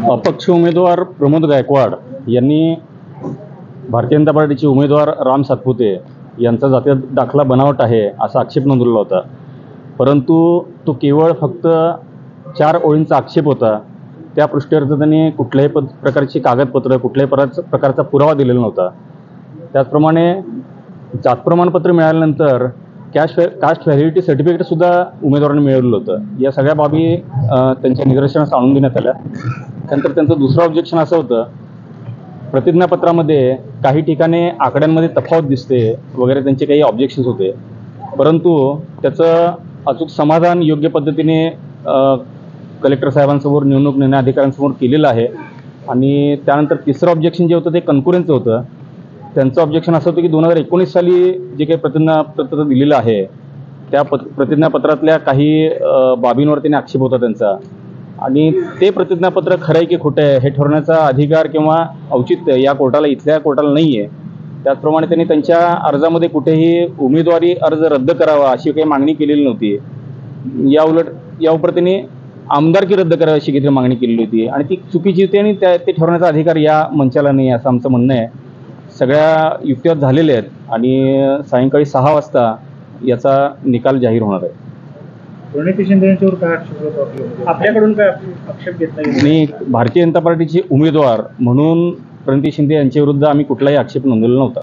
अपक्ष उमेदवार प्रमोद गायकवाड यांनी भारतीय जनता पार्टीचे उमेदवार राम सातपुते यांचा जातीय दाखला बनावट आहे असा आक्षेप नोंदवला होता। परंतु तो केवळ फक्त 4 ओळींचा आक्षेप होता। त्या पृष्ठेवर त्यांनी कुठल्याही प्रकारची कागदपत्र कुठल्याही प्रकारचा पुरावा दिलेला नव्हता। त्याचप्रमाणे जात प्रमाणपत्र मिळाल्यानंतर कास्ट व्हॅलिडिटी सर्टिफिकेटसुद्धा उमेदवारांनी मिळवलं होतं। या सगळ्या बाबी त्यांच्या निदर्शनास आणून देण्यात आल्या। त्यानंतर त्यांचं दुसरं ऑब्जेक्शन असं होतं, प्रतिज्ञापत्रामध्ये काही ठिकाणी आकड्यांमध्ये तफावत दिसते वगैरे त्यांचे काही ऑब्जेक्शन्स होते। परंतु त्याचं अचूक समाधान योग्य पद्धतीने कलेक्टर साहेबांसमोर निवडणूक निर्णय अधिकाऱ्यांसमोर केलेलं आहे। आणि त्यानंतर तिसरं ऑब्जेक्शन जे होतं ते कन्क्युरन्सचं होतं। त्यांचं ऑब्जेक्शन असं होतं की 2019 साली जे काही प्रतिज्ञापत्र दिलेलं आहे त्या प्रतिज्ञापत्रातल्या काही बाबींवर त्यांनी आक्षेप होता त्यांचा, आणि ते प्रतिज्ञापत्र खरं आहे की खोटं आहे हे ठरवण्याचा अधिकार किंवा औचित्य या कोर्टाला, इथल्या कोर्टाला नाही आहे। त्याचप्रमाणे त्यांनी त्यांच्या अर्जामध्ये कुठेही उमेदवारी अर्ज रद्द करावा अशी काही मागणी केलेली नव्हती। याउपर त्यांनी आमदारकी रद्द करावी अशी काहीतरी मागणी केलेली होती, आणि ती चुकीची होती आणि ते ठरवण्याचा अधिकार या मंचाला नाही असं आमचं म्हणणं आहे। सगळ्या युक्त्या झालेल्या आहेत आणि सायंकाळी 6 वाजता याचा निकाल जाहीर होणार आहे। प्रणिती शिंदे यांच्यावर काय आक्षेप आपल्याकडून काय आक्षेप घेतला? मी भारतीय जनता पार्टीचे उमेदवार म्हणून प्रणिती शिंदे यांच्याविरुद्ध आम्ही कुठलाही आक्षेप नोंदवलेला नव्हता।